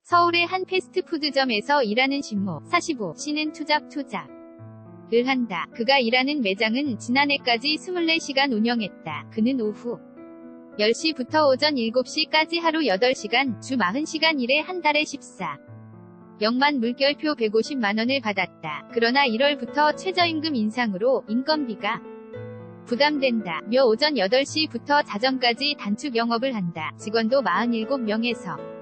서울의 한 패스트푸드점에서 일하는 신모 45씨는 투잡을 한다. 그가 일하는 매장은 지난해까지 24시간 운영했다. 그는 오후 10시부터 오전 7시까지 하루 8시간, 주 40시간 일해 한 달에 14만 물결표 150만원을 받았다. 그러나 1월부터 최저임금 인상으로 인건비가 부담된다. 며 오전 8시부터 자정까지 단축 영업을 한다. 직원도 47명에서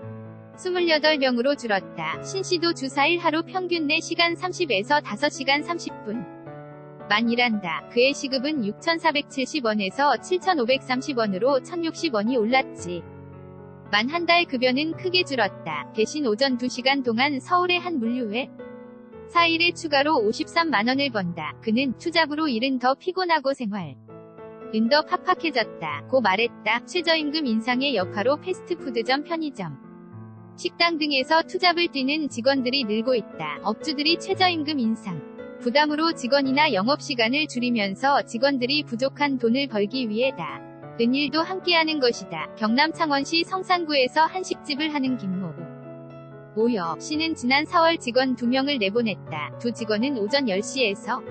28명으로 줄었다. 신씨도 주 4일 하루 평균 4시간 30에서 5시간 30분만 일한다. 그의 시급은 6,470원에서 7,530원으로 1,060원이 올랐지. 만 한 달 급여는 크게 줄었다. 대신 오전 2시간 동안 서울의 한 물류회 4일에 추가로 53만원을 번다. 그는 투잡으로 일은 더 피곤하고 생활은 더 팍팍해졌다. 고 말했다. 최저임금 인상의 여파로 패스트푸드점, 편의점, 식당 등에서 투잡을 뛰는 직원들이 늘고 있다. 업주들이 최저임금 인상 부담으로 직원이나 영업시간을 줄이면서 직원들이 부족한 돈을 벌기 위해 다른 일도 함께하는 것이다. 경남 창원시 성산구에서 한식집을 하는 김모 오여 씨는 지난 4월 직원 2명을 내보냈다. 두 직원은 오전 10시에서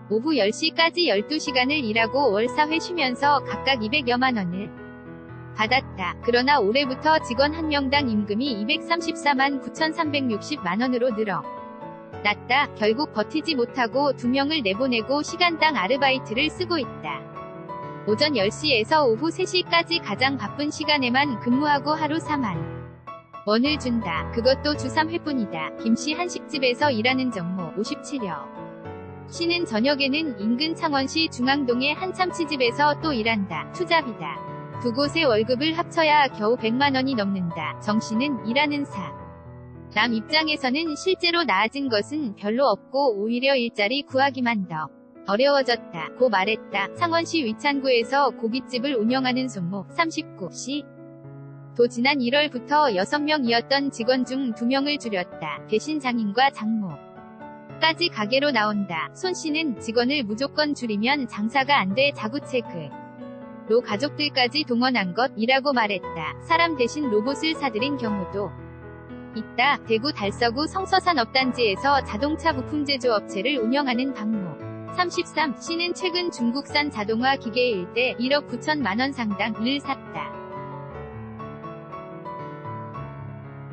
오후 10시까지 12시간을 일하고 월 4회 쉬면서 각각 200여만 원을 받았다. 그러나 올해부터 직원 한 명당 임금이 234만 9,360만 원으로 늘어났다. 결국 버티지 못하고 2명을 내보내고 시간당 아르바이트를 쓰고 있다. 오전 10시에서 오후 3시까지 가장 바쁜 시간에만 근무하고 하루 4만 원을 준다. 그것도 주 3회뿐이다. 김씨 한식집에서 일하는 정모 57여 씨는 저녁에는 인근 창원시 중앙동의 한 참치집에서 또 일한다. 투잡이다. 두 곳의 월급을 합쳐야 겨우 100만 원이 넘는다. 정 씨는 일하는 사람 입장에서는 실제로 나아진 것은 별로 없고 오히려 일자리 구하기만 더 어려워졌다. 고 말했다. 창원시 위찬구에서 고깃집을 운영하는 손모 39씨 도 지난 1월부터 6명이었던 직원 중 2명을 줄였다. 대신 장인과 장모까지 가게로 나온다. 손 씨는 직원을 무조건 줄이면 장사가 안 돼 자구책으로 가족들까지 동원한 것이라고 말했다. 사람 대신 로봇을 사들인 경우도 있다. 대구 달서구 성서산업단지에서 자동차 부품 제조업체를 운영하는 박모 33씨는 최근 중국산 자동화 기계 1대 1억 9천만 원 상당을 샀다.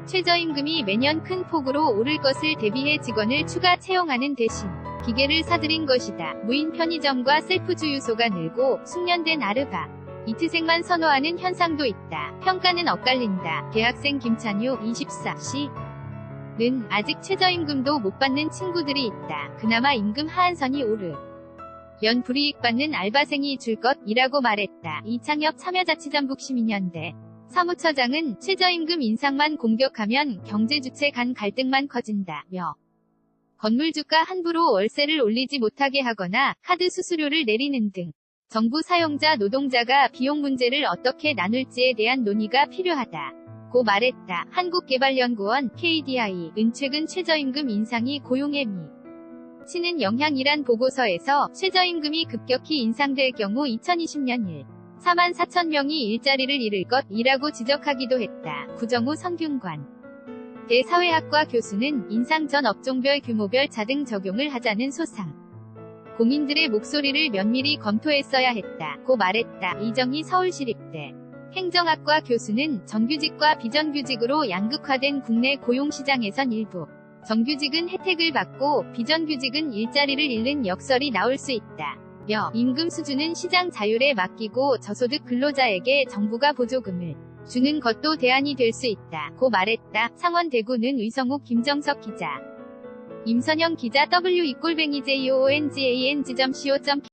최저임금이 매년 큰 폭으로 오를 것을 대비해 직원을 추가 채용하는 대신 기계를 사들인 것이다. 무인 편의점과 셀프 주유소가 늘고 숙련된 아르바이트생만 선호하는 현상도 있다. 평가는 엇갈린다. 대학생 김찬유 24씨는 아직 최저임금도 못 받는 친구들이 있다. 그나마 임금 하한선이 오르면 불이익 받는 알바생이 줄 것이라고 말했다. 이창엽 참여자치전북시민연대 사무처장은 최저임금 인상만 공격하면 경제주체 간 갈등만 커진다며 건물주가 함부로 월세를 올리지 못하게 하거나 카드 수수료를 내리는 등 정부 사용자 노동자가 비용 문제를 어떻게 나눌지에 대한 논의가 필요하다고 말했다. 한국개발연구원 KDI은 최근 최저임금 인상이 고용에 미치는 영향이란 보고서에서 최저임금이 급격히 인상될 경우 2020년 4만 4천 명이 일자리를 잃을 것이라고 지적하기도 했다. 구정우 성균관 대사회학과 교수는 인상 전 업종별 규모별 차등 적용을 하자는 소상 공인들의 목소리를 면밀히 검토했어야 했다고 말했다. 이정희 서울시립대 행정학과 교수는 정규직과 비정규직으로 양극화된 국내 고용시장에선 일부 정규직은 혜택을 받고 비정규직은 일자리를 잃는 역설이 나올 수 있다. 임금 수준은 시장 자율에 맡기고 저소득 근로자에게 정부가 보조금을 주는 것도 대안이 될 수 있다고 말했다. 창원 대구는 위성욱 김정석 기자 임선영 기자 w2-joongang.co.kr